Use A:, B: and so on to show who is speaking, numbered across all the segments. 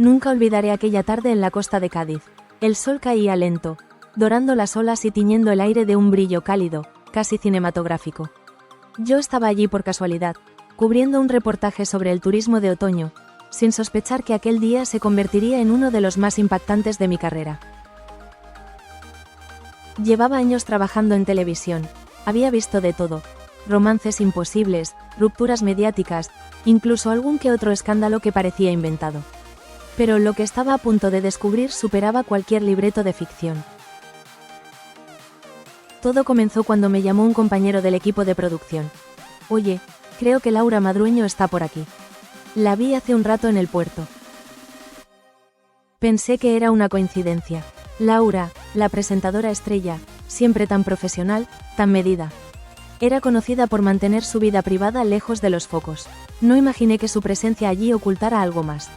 A: Nunca olvidaré aquella tarde en la costa de Cádiz. El sol caía lento, dorando las olas y tiñendo el aire de un brillo cálido, casi cinematográfico. Yo estaba allí por casualidad, cubriendo un reportaje sobre el turismo de otoño, sin sospechar que aquel día se convertiría en uno de los más impactantes de mi carrera. Llevaba años trabajando en televisión, había visto de todo: romances imposibles, rupturas mediáticas, incluso algún que otro escándalo que parecía inventado. Pero lo que estaba a punto de descubrir superaba cualquier libreto de ficción. Todo comenzó cuando me llamó un compañero del equipo de producción. «Oye, creo que Laura Madrueño está por aquí. La vi hace un rato en el puerto». Pensé que era una coincidencia. Laura, la presentadora estrella, siempre tan profesional, tan medida. Era conocida por mantener su vida privada lejos de los focos. No imaginé que su presencia allí ocultara algo más.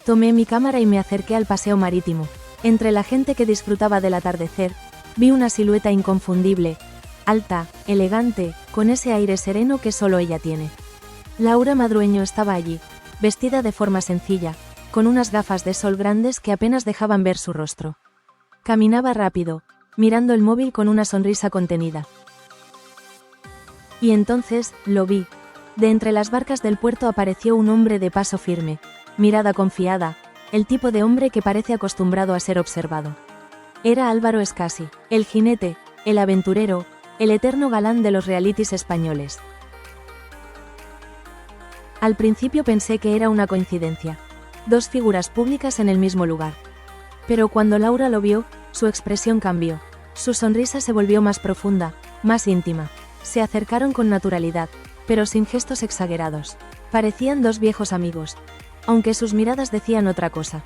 A: Tomé mi cámara y me acerqué al paseo marítimo. Entre la gente que disfrutaba del atardecer, vi una silueta inconfundible, alta, elegante, con ese aire sereno que solo ella tiene. Laura Madrueño estaba allí, vestida de forma sencilla, con unas gafas de sol grandes que apenas dejaban ver su rostro. Caminaba rápido, mirando el móvil con una sonrisa contenida. Y entonces, lo vi. De entre las barcas del puerto apareció un hombre de paso firme, mirada confiada, el tipo de hombre que parece acostumbrado a ser observado. Era Álvaro Escasi, el jinete, el aventurero, el eterno galán de los realities españoles. Al principio pensé que era una coincidencia. Dos figuras públicas en el mismo lugar. Pero cuando Laura lo vio, su expresión cambió. Su sonrisa se volvió más profunda, más íntima. Se acercaron con naturalidad, pero sin gestos exagerados. Parecían dos viejos amigos, aunque sus miradas decían otra cosa.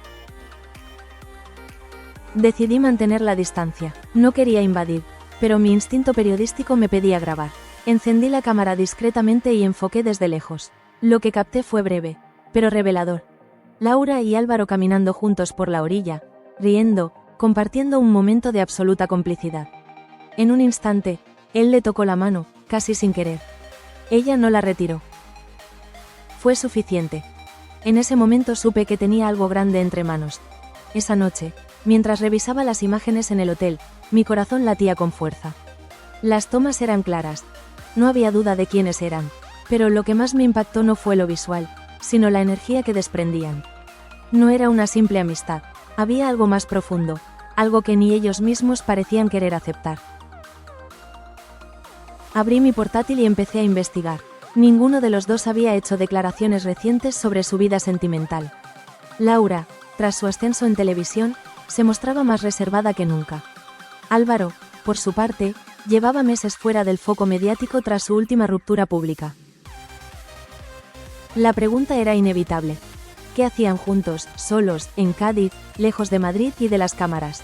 A: Decidí mantener la distancia. No quería invadir, pero mi instinto periodístico me pedía grabar. Encendí la cámara discretamente y enfoqué desde lejos. Lo que capté fue breve, pero revelador. Laura y Álvaro caminando juntos por la orilla, riendo, compartiendo un momento de absoluta complicidad. En un instante, él le tocó la mano, casi sin querer. Ella no la retiró. Fue suficiente. En ese momento supe que tenía algo grande entre manos. Esa noche, mientras revisaba las imágenes en el hotel, mi corazón latía con fuerza. Las tomas eran claras. No había duda de quiénes eran. Pero lo que más me impactó no fue lo visual, sino la energía que desprendían. No era una simple amistad. Había algo más profundo, algo que ni ellos mismos parecían querer aceptar. Abrí mi portátil y empecé a investigar. Ninguno de los dos había hecho declaraciones recientes sobre su vida sentimental. Laura, tras su ascenso en televisión, se mostraba más reservada que nunca. Álvaro, por su parte, llevaba meses fuera del foco mediático tras su última ruptura pública. La pregunta era inevitable. ¿Qué hacían juntos, solos, en Cádiz, lejos de Madrid y de las cámaras?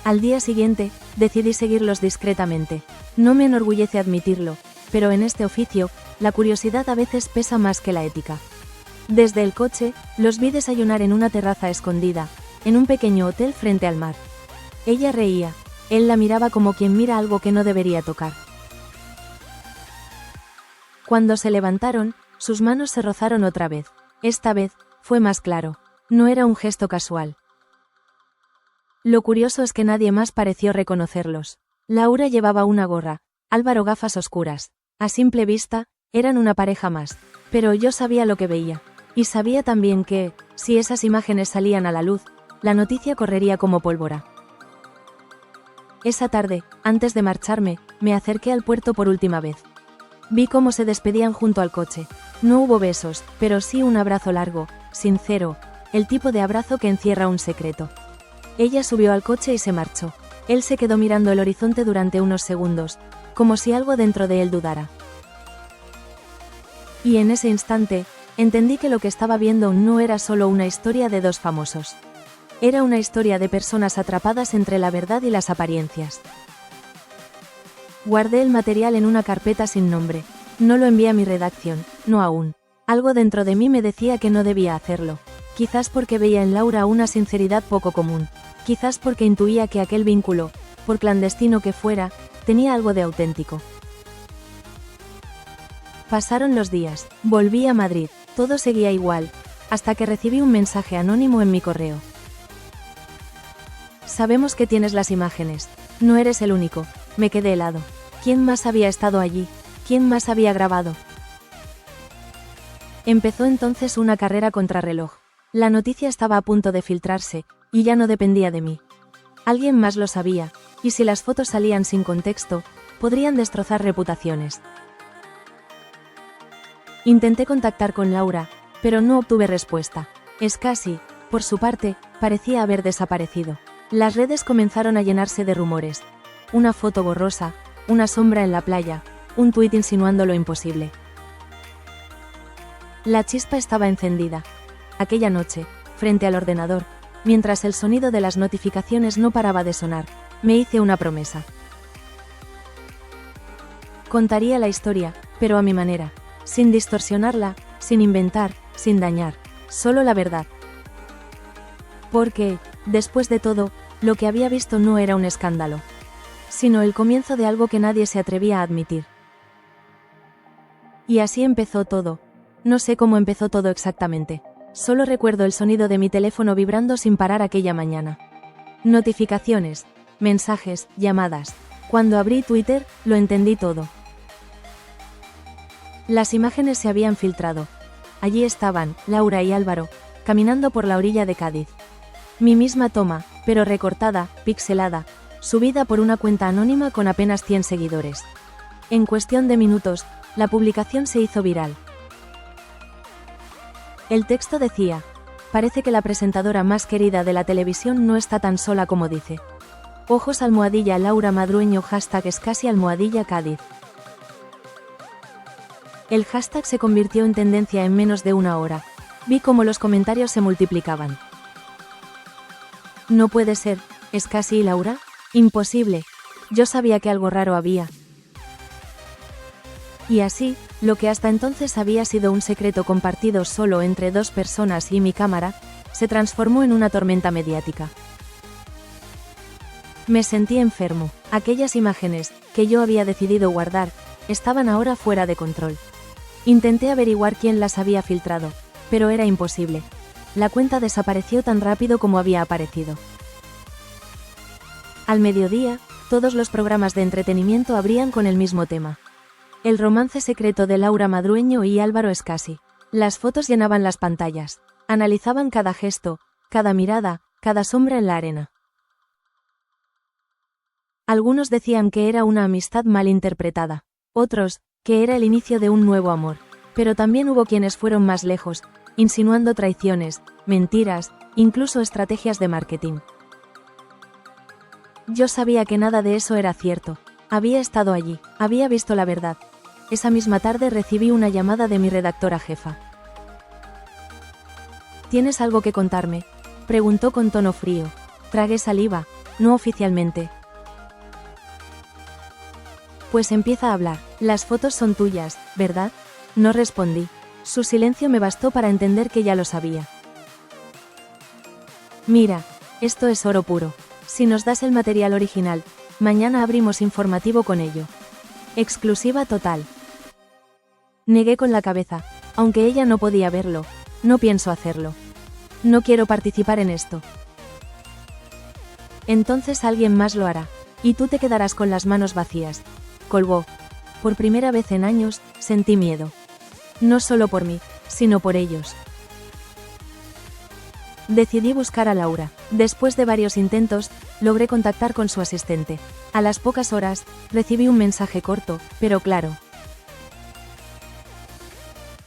A: Al día siguiente, decidí seguirlos discretamente. No me enorgullece admitirlo, pero en este oficio, la curiosidad a veces pesa más que la ética. Desde el coche, los vi desayunar en una terraza escondida, en un pequeño hotel frente al mar. Ella reía, él la miraba como quien mira algo que no debería tocar. Cuando se levantaron, sus manos se rozaron otra vez. Esta vez, fue más claro. No era un gesto casual. Lo curioso es que nadie más pareció reconocerlos. Laura llevaba una gorra, Álvaro gafas oscuras. A simple vista, eran una pareja más. Pero yo sabía lo que veía. Y sabía también que, si esas imágenes salían a la luz, la noticia correría como pólvora. Esa tarde, antes de marcharme, me acerqué al puerto por última vez. Vi cómo se despedían junto al coche. No hubo besos, pero sí un abrazo largo, sincero, el tipo de abrazo que encierra un secreto. Ella subió al coche y se marchó. Él se quedó mirando el horizonte durante unos segundos, como si algo dentro de él dudara. Y en ese instante, entendí que lo que estaba viendo no era solo una historia de dos famosos. Era una historia de personas atrapadas entre la verdad y las apariencias. Guardé el material en una carpeta sin nombre. No lo envié a mi redacción, no aún. Algo dentro de mí me decía que no debía hacerlo. Quizás porque veía en Laura una sinceridad poco común. Quizás porque intuía que aquel vínculo, por clandestino que fuera, tenía algo de auténtico. Pasaron los días. Volví a Madrid. Todo seguía igual, hasta que recibí un mensaje anónimo en mi correo. Sabemos que tienes las imágenes. No eres el único. Me quedé helado. ¿Quién más había estado allí? ¿Quién más había grabado? Empezó entonces una carrera contrarreloj. La noticia estaba a punto de filtrarse, y ya no dependía de mí. Alguien más lo sabía, y si las fotos salían sin contexto, podrían destrozar reputaciones. Intenté contactar con Laura, pero no obtuve respuesta. Scassi, por su parte, parecía haber desaparecido. Las redes comenzaron a llenarse de rumores. Una foto borrosa, una sombra en la playa, un tuit insinuando lo imposible. La chispa estaba encendida. Aquella noche, frente al ordenador, mientras el sonido de las notificaciones no paraba de sonar, me hice una promesa. Contaría la historia, pero a mi manera, sin distorsionarla, sin inventar, sin dañar, solo la verdad. Porque, después de todo, lo que había visto no era un escándalo, sino el comienzo de algo que nadie se atrevía a admitir. Y así empezó todo. No sé cómo empezó todo exactamente. Solo recuerdo el sonido de mi teléfono vibrando sin parar aquella mañana. Notificaciones, mensajes, llamadas. Cuando abrí Twitter, lo entendí todo. Las imágenes se habían filtrado. Allí estaban, Laura y Álvaro, caminando por la orilla de Cádiz. Mi misma toma, pero recortada, pixelada, subida por una cuenta anónima con apenas 100 seguidores. En cuestión de minutos, la publicación se hizo viral. El texto decía: parece que la presentadora más querida de la televisión no está tan sola como dice. Ojos almohadilla Laura Madrueño #Scassi almohadilla Cádiz. El hashtag se convirtió en tendencia en menos de una hora. Vi cómo los comentarios se multiplicaban. No puede ser, ¿Scassi y Laura? Imposible. Yo sabía que algo raro había. Y así, lo que hasta entonces había sido un secreto compartido solo entre dos personas y mi cámara, se transformó en una tormenta mediática. Me sentí enfermo. Aquellas imágenes, que yo había decidido guardar, estaban ahora fuera de control. Intenté averiguar quién las había filtrado, pero era imposible. La cuenta desapareció tan rápido como había aparecido. Al mediodía, todos los programas de entretenimiento abrían con el mismo tema. El romance secreto de Laura Madrueño y Álvaro Scassi. Las fotos llenaban las pantallas. Analizaban cada gesto, cada mirada, cada sombra en la arena. Algunos decían que era una amistad mal interpretada. Otros, que era el inicio de un nuevo amor. Pero también hubo quienes fueron más lejos, insinuando traiciones, mentiras, incluso estrategias de marketing. Yo sabía que nada de eso era cierto. Había estado allí, había visto la verdad. Esa misma tarde recibí una llamada de mi redactora jefa. ¿Tienes algo que contarme?, preguntó con tono frío. Tragué saliva. No oficialmente. Pues empieza a hablar. Las fotos son tuyas, ¿verdad? No respondí. Su silencio me bastó para entender que ya lo sabía. Mira, esto es oro puro. Si nos das el material original, mañana abrimos informativo con ello. Exclusiva total. Negué con la cabeza. Aunque ella no podía verlo, no pienso hacerlo. No quiero participar en esto. Entonces alguien más lo hará, y tú te quedarás con las manos vacías. Colgó. Por primera vez en años, sentí miedo. No solo por mí, sino por ellos. Decidí buscar a Laura. Después de varios intentos, logré contactar con su asistente. A las pocas horas, recibí un mensaje corto, pero claro.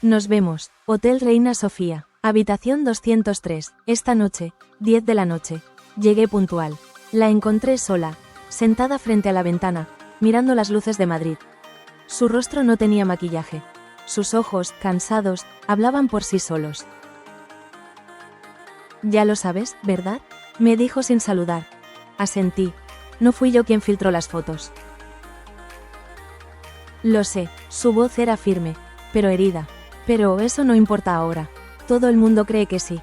A: Nos vemos. Hotel Reina Sofía. Habitación 203. Esta noche, 10 de la noche. Llegué puntual. La encontré sola, sentada frente a la ventana, mirando las luces de Madrid. Su rostro no tenía maquillaje. Sus ojos, cansados, hablaban por sí solos. Ya lo sabes, ¿verdad?, me dijo sin saludar. Asentí. No fui yo quien filtró las fotos. Lo sé, su voz era firme, pero herida. Pero eso no importa ahora. Todo el mundo cree que sí.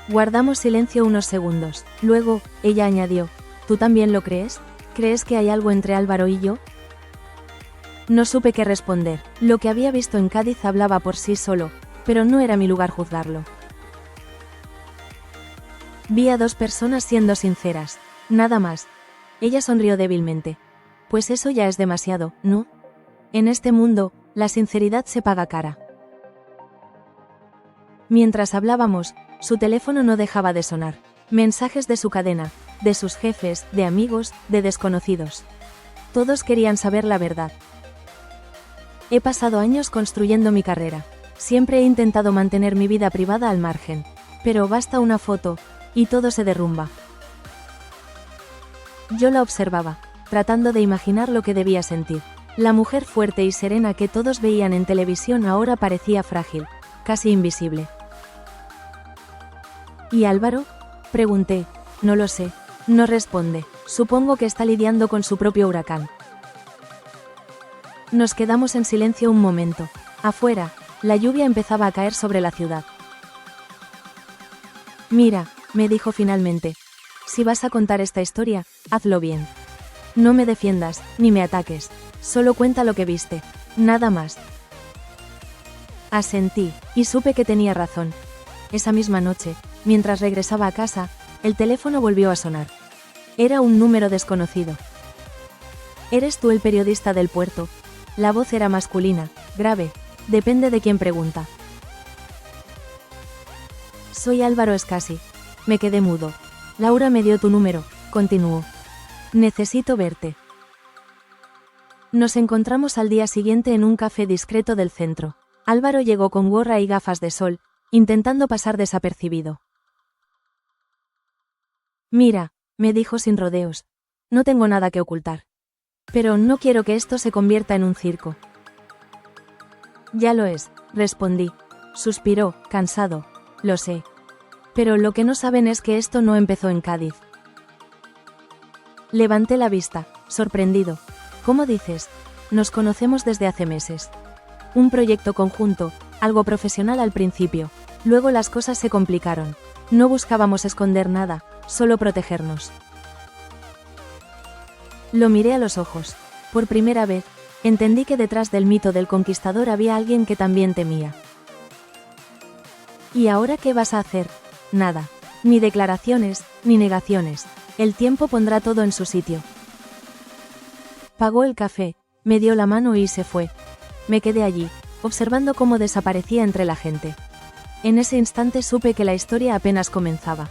A: Guardamos silencio unos segundos. Luego, ella añadió: ¿Tú también lo crees? ¿Crees que hay algo entre Álvaro y yo? No supe qué responder. Lo que había visto en Cádiz hablaba por sí solo, pero no era mi lugar juzgarlo. Vi a dos personas siendo sinceras. Nada más. Ella sonrió débilmente. Pues eso ya es demasiado, ¿no? En este mundo, la sinceridad se paga cara. Mientras hablábamos, su teléfono no dejaba de sonar. Mensajes de su cadena, de sus jefes, de amigos, de desconocidos. Todos querían saber la verdad. He pasado años construyendo mi carrera. Siempre he intentado mantener mi vida privada al margen. Pero basta una foto, y todo se derrumba. Yo la observaba, tratando de imaginar lo que debía sentir. La mujer fuerte y serena que todos veían en televisión ahora parecía frágil, casi invisible. ¿Y Álvaro? Pregunté. No lo sé. No responde. Supongo que está lidiando con su propio huracán. Nos quedamos en silencio un momento. Afuera, la lluvia empezaba a caer sobre la ciudad. Mira, me dijo finalmente. Si vas a contar esta historia, hazlo bien. No me defiendas, ni me ataques. Solo cuenta lo que viste. Nada más. Asentí, y supe que tenía razón. Esa misma noche, mientras regresaba a casa, el teléfono volvió a sonar. Era un número desconocido. ¿Eres tú el periodista del puerto? La voz era masculina, grave, depende de quién pregunta. Soy Álvaro Escasi. Me quedé mudo. Laura me dio tu número, continuó. Necesito verte. Nos encontramos al día siguiente en un café discreto del centro. Álvaro llegó con gorra y gafas de sol, intentando pasar desapercibido. Mira, me dijo sin rodeos. No tengo nada que ocultar. Pero no quiero que esto se convierta en un circo. Ya lo es, respondí. Suspiró, cansado. Lo sé. Pero lo que no saben es que esto no empezó en Cádiz. Levanté la vista, sorprendido. ¿Cómo dices? Nos conocemos desde hace meses. Un proyecto conjunto, algo profesional al principio. Luego las cosas se complicaron. No buscábamos esconder nada, solo protegernos. Lo miré a los ojos. Por primera vez, entendí que detrás del mito del conquistador había alguien que también temía. ¿Y ahora qué vas a hacer? Nada. Ni declaraciones, ni negaciones. El tiempo pondrá todo en su sitio. Pagó el café, me dio la mano y se fue. Me quedé allí, observando cómo desaparecía entre la gente. En ese instante supe que la historia apenas comenzaba.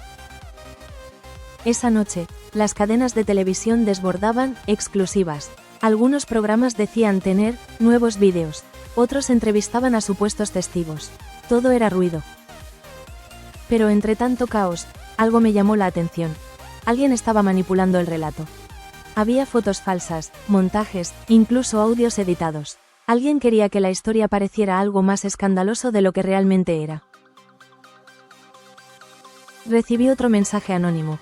A: Esa noche, las cadenas de televisión desbordaban exclusivas. Algunos programas decían tener nuevos vídeos, otros entrevistaban a supuestos testigos. Todo era ruido. Pero entre tanto caos, algo me llamó la atención. Alguien estaba manipulando el relato. Había fotos falsas, montajes, incluso audios editados. Alguien quería que la historia pareciera algo más escandaloso de lo que realmente era. Recibí otro mensaje anónimo.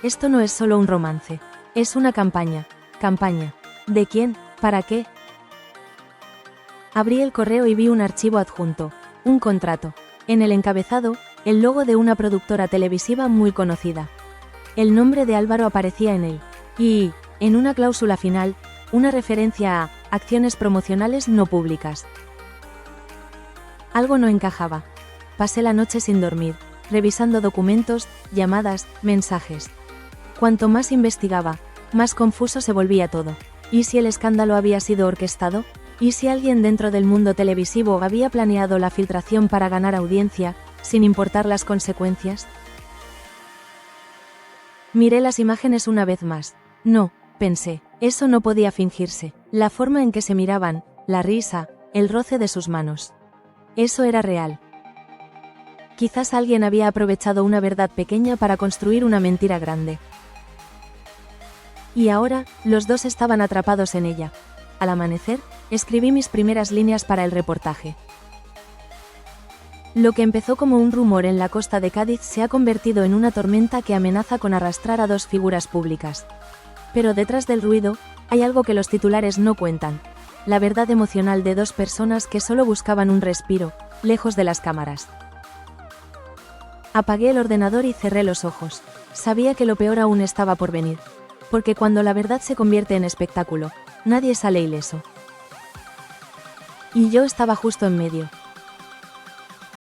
A: Esto no es solo un romance. Es una campaña. ¿Campaña? ¿De quién? ¿Para qué? Abrí el correo y vi un archivo adjunto. Un contrato. En el encabezado, el logo de una productora televisiva muy conocida. El nombre de Álvaro aparecía en él. Y, en una cláusula final, una referencia a acciones promocionales no públicas. Algo no encajaba. Pasé la noche sin dormir, revisando documentos, llamadas, mensajes. Cuanto más investigaba, más confuso se volvía todo. ¿Y si el escándalo había sido orquestado? ¿Y si alguien dentro del mundo televisivo había planeado la filtración para ganar audiencia, sin importar las consecuencias? Miré las imágenes una vez más. No, pensé, eso no podía fingirse. La forma en que se miraban, la risa, el roce de sus manos. Eso era real. Quizás alguien había aprovechado una verdad pequeña para construir una mentira grande. Y ahora, los dos estaban atrapados en ella. Al amanecer, escribí mis primeras líneas para el reportaje. Lo que empezó como un rumor en la costa de Cádiz se ha convertido en una tormenta que amenaza con arrastrar a dos figuras públicas. Pero detrás del ruido, hay algo que los titulares no cuentan. La verdad emocional de dos personas que solo buscaban un respiro, lejos de las cámaras. Apagué el ordenador y cerré los ojos. Sabía que lo peor aún estaba por venir. Porque cuando la verdad se convierte en espectáculo, nadie sale ileso. Y yo estaba justo en medio.